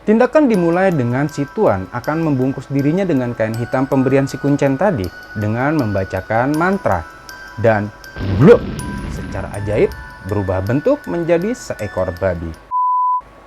Tindakan dimulai dengan si Tuan akan membungkus dirinya dengan kain hitam pemberian si Kuncen tadi dengan membacakan mantra. Dan bluk, secara ajaib berubah bentuk menjadi seekor babi.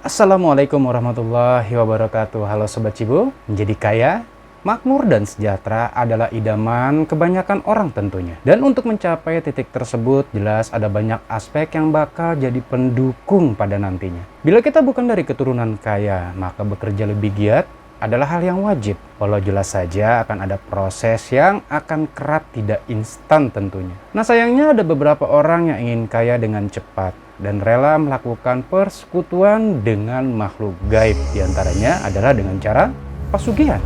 Assalamualaikum warahmatullahi wabarakatuh. Halo Sobat Cibo, menjadi kaya, makmur dan sejahtera adalah idaman kebanyakan orang tentunya. Dan untuk mencapai titik tersebut, jelas ada banyak aspek yang bakal jadi pendukung pada nantinya. Bila kita bukan dari keturunan kaya, maka bekerja lebih giat adalah hal yang wajib. Walau jelas saja akan ada proses yang akan kerap tidak instan tentunya. Nah sayangnya ada beberapa orang yang ingin kaya dengan cepat dan rela melakukan persekutuan dengan makhluk gaib. Di antaranya adalah dengan cara pesugihan.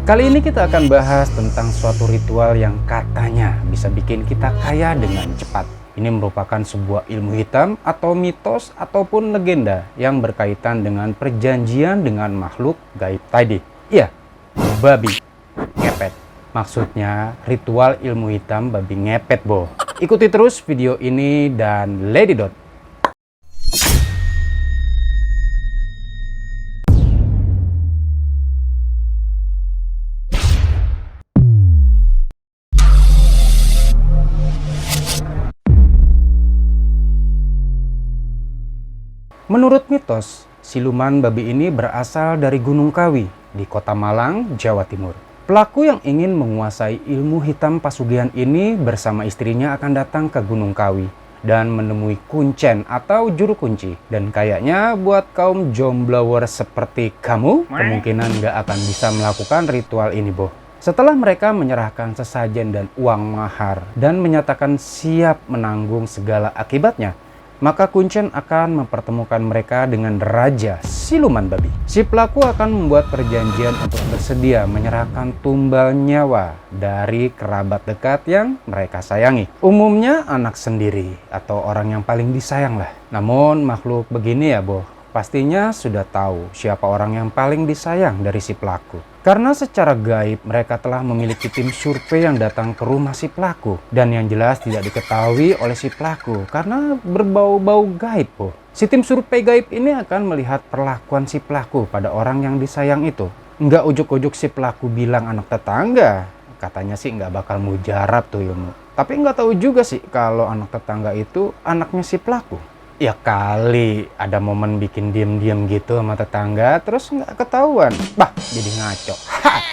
Kali ini kita akan bahas tentang suatu ritual yang katanya bisa bikin kita kaya dengan cepat. Ini merupakan sebuah ilmu hitam atau mitos ataupun legenda yang berkaitan dengan perjanjian dengan makhluk gaib tadi. Iya, babi ngepet. Maksudnya ritual ilmu hitam babi ngepet, Bo. Ikuti terus video ini dan Lady Dot. Menurut mitos, siluman babi ini berasal dari Gunung Kawi di Kota Malang, Jawa Timur. Pelaku yang ingin menguasai ilmu hitam pesugihan ini bersama istrinya akan datang ke Gunung Kawi dan menemui kuncen atau juru kunci. Dan kayaknya buat kaum jomblower seperti kamu, kemungkinan nggak akan bisa melakukan ritual ini, Boh. Setelah mereka menyerahkan sesajen dan uang mahar dan menyatakan siap menanggung segala akibatnya, maka kuncen akan mempertemukan mereka dengan Raja Siluman Babi. Si pelaku akan membuat perjanjian untuk bersedia menyerahkan tumbal nyawa dari kerabat dekat yang mereka sayangi. Umumnya anak sendiri atau orang yang paling disayang lah. Namun makhluk begini ya, Boh, pastinya sudah tahu siapa orang yang paling disayang dari si pelaku. Karena secara gaib mereka telah memiliki tim survei yang datang ke rumah si pelaku. Dan yang jelas tidak diketahui oleh si pelaku karena berbau-bau gaib, Boh. Si tim survei gaib ini akan melihat perlakuan si pelaku pada orang yang disayang itu. Nggak ujuk-ujuk si pelaku bilang anak tetangga. Katanya sih nggak bakal mujarab tuh ilmu. Tapi nggak tahu juga sih kalau anak tetangga itu anaknya si pelaku. Ya kali ada momen bikin diem-diem gitu sama tetangga terus nggak ketahuan. Bah, jadi ngaco.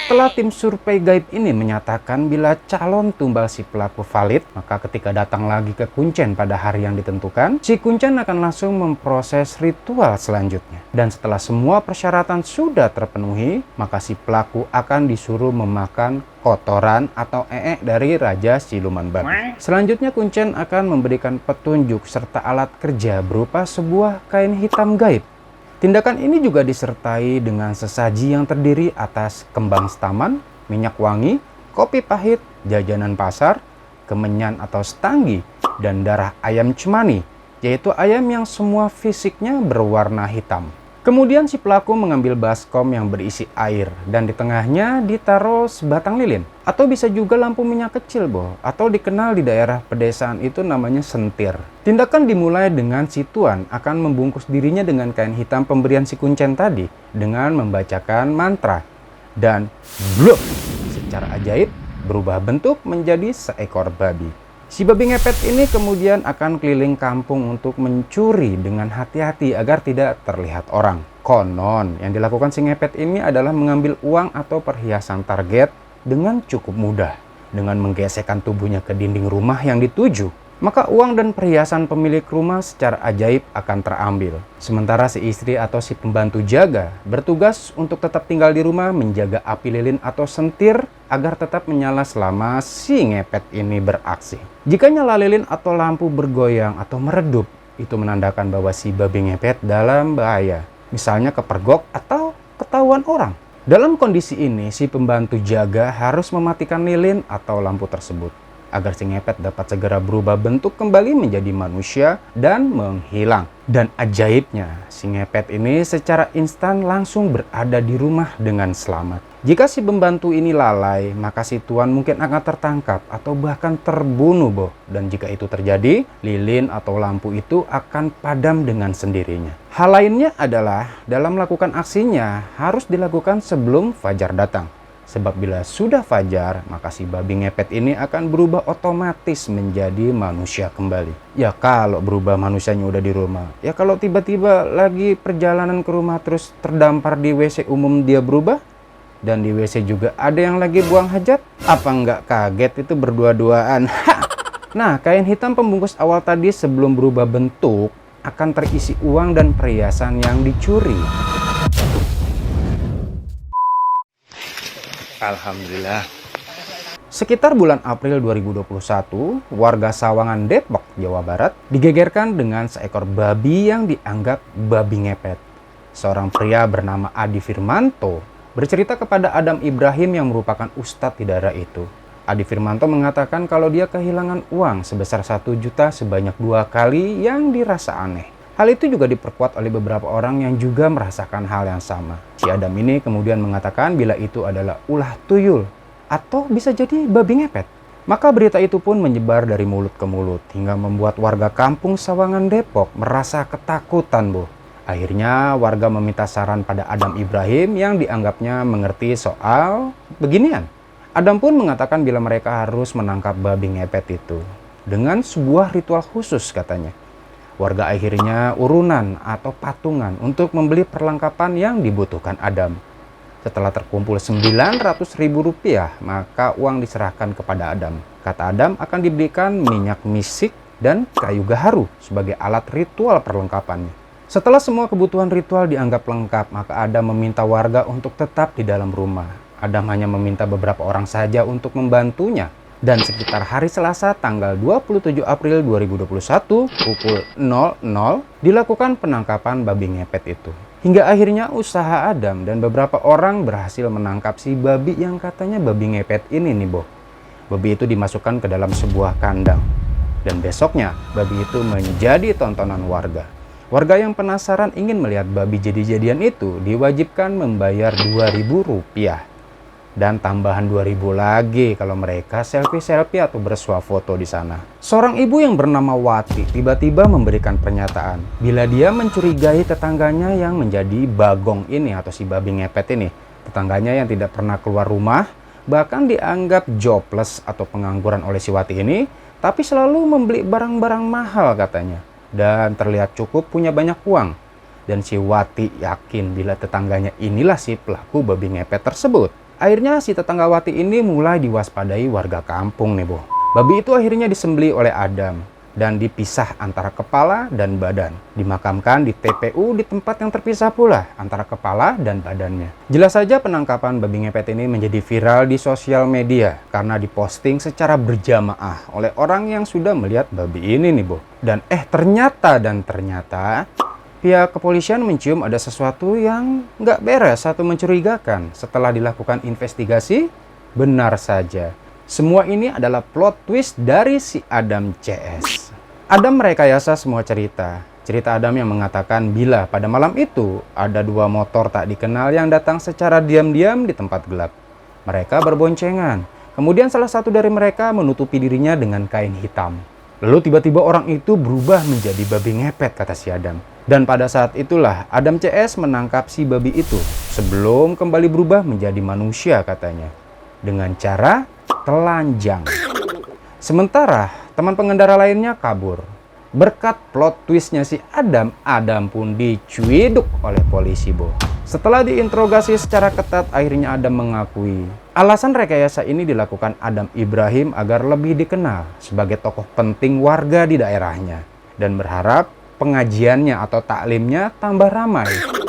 Setelah tim survei gaib ini menyatakan bila calon tumbal si pelaku valid, maka ketika datang lagi ke kuncen pada hari yang ditentukan, si kuncen akan langsung memproses ritual selanjutnya. Dan setelah semua persyaratan sudah terpenuhi, maka si pelaku akan disuruh memakan kotoran atau dari Raja Siluman Babi. Selanjutnya kuncen akan memberikan petunjuk serta alat kerja berupa sebuah kain hitam gaib. Tindakan ini juga disertai dengan sesaji yang terdiri atas kembang setaman, minyak wangi, kopi pahit, jajanan pasar, kemenyan atau setanggi, dan darah ayam cemani, yaitu ayam yang semua fisiknya berwarna hitam. Kemudian si pelaku mengambil baskom yang berisi air dan di tengahnya ditaruh sebatang lilin. Atau bisa juga lampu minyak kecil, Boh. Atau dikenal di daerah pedesaan itu namanya sentir. Tindakan dimulai dengan si Tuan akan membungkus dirinya dengan kain hitam pemberian si kuncen tadi dengan membacakan mantra. Dan bluk, secara ajaib berubah bentuk menjadi seekor babi. Si babi ngepet ini kemudian akan keliling kampung untuk mencuri dengan hati-hati agar tidak terlihat orang. Konon, yang dilakukan si ngepet ini adalah mengambil uang atau perhiasan target dengan cukup mudah. Dengan menggesekkan tubuhnya ke dinding rumah yang dituju, maka uang dan perhiasan pemilik rumah secara ajaib akan terambil. Sementara si istri atau si pembantu jaga bertugas untuk tetap tinggal di rumah menjaga api lilin atau sentir agar tetap menyala selama si ngepet ini beraksi. Jika nyala lilin atau lampu bergoyang atau meredup, itu menandakan bahwa si babi ngepet dalam bahaya. Misalnya kepergok atau ketahuan orang. Dalam kondisi ini, si pembantu jaga harus mematikan lilin atau lampu tersebut. agar si ngepet dapat segera berubah bentuk kembali menjadi manusia dan menghilang. Dan ajaibnya, si ngepet ini secara instan langsung berada di rumah dengan selamat. Jika si pembantu ini lalai, maka si tuan mungkin akan tertangkap atau bahkan terbunuh, boh. Dan jika itu terjadi, lilin atau lampu itu akan padam dengan sendirinya. Hal lainnya adalah dalam melakukan aksinya harus dilakukan sebelum fajar datang. Sebab bila sudah fajar, maka si babi ngepet ini akan berubah otomatis menjadi manusia kembali. Ya kalau berubah manusianya udah di rumah. Ya kalau tiba-tiba lagi perjalanan ke rumah terus terdampar di WC umum dia berubah, dan di WC juga ada yang lagi buang hajat, apa nggak kaget itu berdua-duaan? Nah, kain hitam pembungkus awal tadi sebelum berubah bentuk akan terisi uang dan perhiasan yang dicuri. Alhamdulillah. Sekitar bulan April 2021, warga Sawangan, Depok, Jawa Barat digegerkan dengan seekor babi yang dianggap babi ngepet. Seorang pria bernama Adi Firmanto bercerita kepada Adam Ibrahim yang merupakan ustadz di daerah itu. Adi Firmanto mengatakan kalau dia kehilangan uang sebesar 1 juta sebanyak 2 kali yang dirasa aneh. Hal itu juga diperkuat oleh beberapa orang yang juga merasakan hal yang sama. Si Adam ini kemudian mengatakan bila itu adalah ulah tuyul atau bisa jadi babi ngepet. Maka berita itu pun menyebar dari mulut ke mulut hingga membuat warga kampung Sawangan, Depok merasa ketakutan, boh. Akhirnya warga meminta saran pada Adam Ibrahim yang dianggapnya mengerti soal beginian. Adam pun mengatakan bila mereka harus menangkap babi ngepet itu dengan sebuah ritual khusus katanya. Warga akhirnya urunan atau patungan untuk membeli perlengkapan yang dibutuhkan Adam. Setelah terkumpul Rp900.000, maka uang diserahkan kepada Adam. Kata Adam akan diberikan minyak misik dan kayu gaharu sebagai alat ritual perlengkapannya. Setelah semua kebutuhan ritual dianggap lengkap, maka Adam meminta warga untuk tetap di dalam rumah. Adam hanya meminta beberapa orang saja untuk membantunya. Dan sekitar hari Selasa tanggal 27 April 2021 pukul 00 dilakukan penangkapan babi ngepet itu. Hingga akhirnya usaha Adam dan beberapa orang berhasil menangkap si babi yang katanya babi ngepet ini nih, boh. Babi itu dimasukkan ke dalam sebuah kandang. Dan besoknya babi itu menjadi tontonan warga. Warga yang penasaran ingin melihat babi jadi-jadian itu diwajibkan membayar Rp2.000. Dan tambahan 2.000 lagi kalau mereka selfie-selfie atau bersuah foto di sana. Seorang ibu yang bernama Wati tiba-tiba memberikan pernyataan bila dia mencurigai tetangganya yang menjadi bagong ini atau si babi ngepet ini. Tetangganya yang tidak pernah keluar rumah, bahkan dianggap jobless atau pengangguran oleh si Wati ini, tapi selalu membeli barang-barang mahal katanya. Dan terlihat cukup punya banyak uang. Dan si Wati yakin bila tetangganya inilah si pelaku babi ngepet tersebut. Akhirnya si tetangga Wati ini mulai diwaspadai warga kampung nih, boh. Babi itu akhirnya disembelih oleh Adam dan dipisah antara kepala dan badan. Dimakamkan di TPU di tempat yang terpisah pula antara kepala dan badannya. Jelas saja penangkapan babi ngepet ini menjadi viral di sosial media karena diposting secara berjamaah oleh orang yang sudah melihat babi ini nih, boh. Dan ternyata pihak kepolisian mencium ada sesuatu yang nggak beres atau mencurigakan. Setelah dilakukan investigasi, benar saja. Semua ini adalah plot twist dari si Adam CS. Adam merekayasa semua cerita. Cerita Adam yang mengatakan bila pada malam itu ada 2 motor tak dikenal yang datang secara diam-diam di tempat gelap. Mereka berboncengan. Kemudian salah satu dari mereka menutupi dirinya dengan kain hitam. Lalu tiba-tiba orang itu berubah menjadi babi ngepet, kata si Adam. Dan pada saat itulah Adam CS menangkap si babi itu sebelum kembali berubah menjadi manusia katanya. Dengan cara telanjang. Sementara teman pengendara lainnya kabur. Berkat plot twistnya si Adam, Adam pun dicuiduk oleh polisi, boh. Setelah diinterogasi secara ketat, akhirnya Adam mengakui. Alasan rekayasa ini dilakukan Adam Ibrahim agar lebih dikenal sebagai tokoh penting warga di daerahnya. Dan berharap pengajiannya atau taklimnya tambah ramai.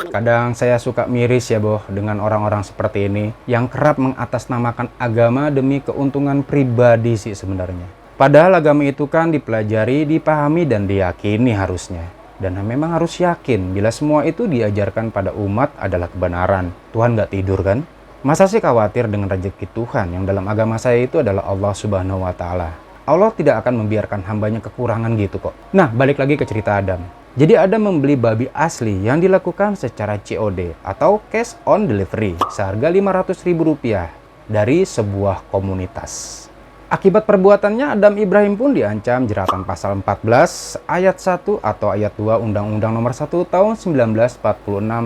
Kadang saya suka miris ya, boh, dengan orang-orang seperti ini yang kerap mengatasnamakan agama demi keuntungan pribadi sih sebenarnya. Padahal agama itu kan dipelajari, dipahami, dan diyakini harusnya. Dan memang harus yakin bila semua itu diajarkan pada umat adalah kebenaran. Tuhan nggak tidur kan? Masa sih khawatir dengan rezeki Tuhan yang dalam agama saya itu adalah Allah Subhanahu wa Ta'ala. Allah tidak akan membiarkan hambanya kekurangan gitu kok. Nah, balik lagi ke cerita Adam. Jadi Adam membeli babi asli yang dilakukan secara COD atau cash on delivery seharga Rp500.000 dari sebuah komunitas. Akibat perbuatannya, Adam Ibrahim pun diancam jeratan pasal 14 ayat 1 atau ayat 2 Undang-Undang Nomor 1 Tahun 1946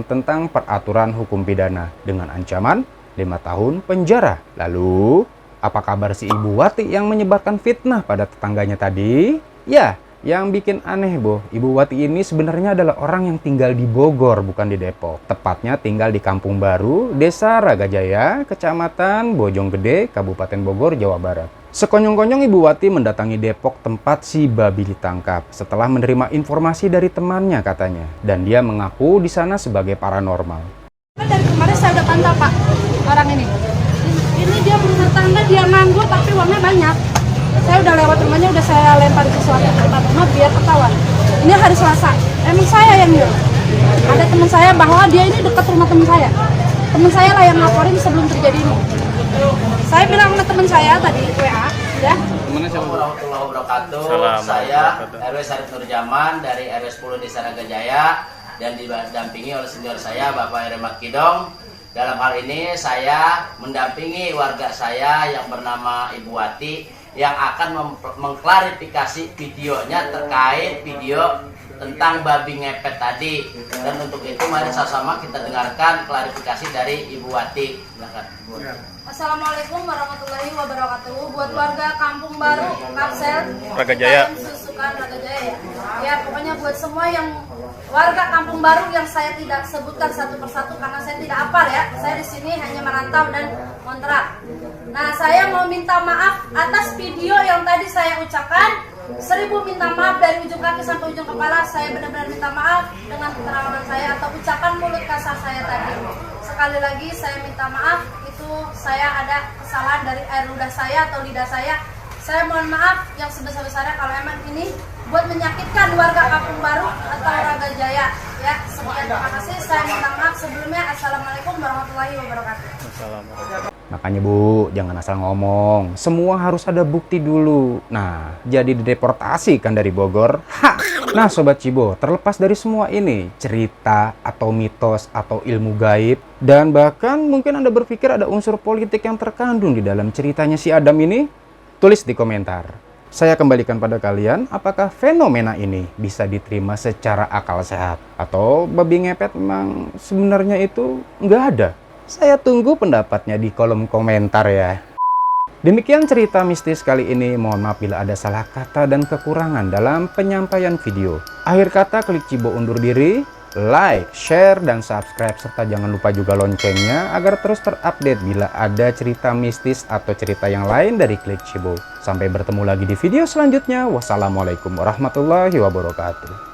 tentang Peraturan Hukum Pidana dengan ancaman 5 tahun penjara. Lalu, apa kabar si Ibu Wati yang menyebarkan fitnah pada tetangganya tadi? Ya, yang bikin aneh, Ibu Wati ini sebenarnya adalah orang yang tinggal di Bogor, bukan di Depok. Tepatnya tinggal di Kampung Baru, Desa Ragajaya, Kecamatan Bojonggede, Kabupaten Bogor, Jawa Barat. Sekonyong-konyong Ibu Wati mendatangi Depok tempat si babi ditangkap setelah menerima informasi dari temannya katanya. Dan dia mengaku di sana sebagai paranormal. Dari kemarin saya udah pantau Pak, orang ini. Ini dia berumah tangga, dia nganggur tapi uangnya banyak. Saya udah lewat rumahnya, udah saya lempar sesuatu ke depan rumah biar ketahuan. Ini hari Selasa, emang saya yang nyuruh. Ada teman saya bahwa dia ini dekat rumah teman saya. Teman saya lah yang laporin sebelum terjadi ini. Saya bilang ke teman saya tadi WA, ya. Assalamualaikum warahmatullahi wabarakatuh. Saya RW Sarif Nurjaman dari RW 10 Desa Ragajaya dan didampingi oleh senior saya Bapak Ere Makidong. Dalam hal ini saya mendampingi warga saya yang bernama Ibu Wati yang akan mengklarifikasi videonya terkait video tentang babi ngepet tadi. Dan untuk itu mari sama-sama kita dengarkan klarifikasi dari Ibu Wati. Silakan. Assalamualaikum warahmatullahi wabarakatuh. Buat warga Kampung Baru, Kapsel, Ragajaya. Susukan Ragajaya. Ya, pokoknya buat semua yang warga Kampung Baru yang saya tidak sebutkan satu persatu karena saya tidak hafal ya. Saya di sini hanya merantau dan kontrak. Nah, saya mau minta maaf atas video yang tadi saya ucapkan. 1000 minta maaf dari ujung kaki sampai ujung kepala. Saya benar-benar minta maaf dengan keterangan saya atau ucapan mulut kasar saya tadi. Sekali lagi saya minta maaf, itu saya ada kesalahan dari air ludah saya atau lidah saya. Saya mohon maaf yang sebesar-besarnya kalau emang ini buat menyakitkan warga Kampung Baru atau Ragajaya. Ya, sekian, terima kasih. Saya minta maaf sebelumnya. Assalamualaikum warahmatullahi wabarakatuh. Makanya Bu, jangan asal ngomong. Semua harus ada bukti dulu. Nah, jadi dideportasi kan dari Bogor. Ha! Nah Sobat Cibo, terlepas dari semua ini, cerita atau mitos atau ilmu gaib, dan bahkan mungkin Anda berpikir ada unsur politik yang terkandung di dalam ceritanya si Adam ini, tulis di komentar. Saya kembalikan pada kalian, apakah fenomena ini bisa diterima secara akal sehat? Atau babi ngepet memang sebenarnya itu nggak ada? Saya tunggu pendapatnya di kolom komentar ya. Demikian cerita mistis kali ini. Mohon maaf bila ada salah kata dan kekurangan dalam penyampaian video. Akhir kata, Klik Cibo undur diri. Like, share, dan subscribe. Serta jangan lupa juga loncengnya agar terus terupdate bila ada cerita mistis atau cerita yang lain dari Klik Cibo. Sampai bertemu lagi di video selanjutnya. Wassalamualaikum warahmatullahi wabarakatuh.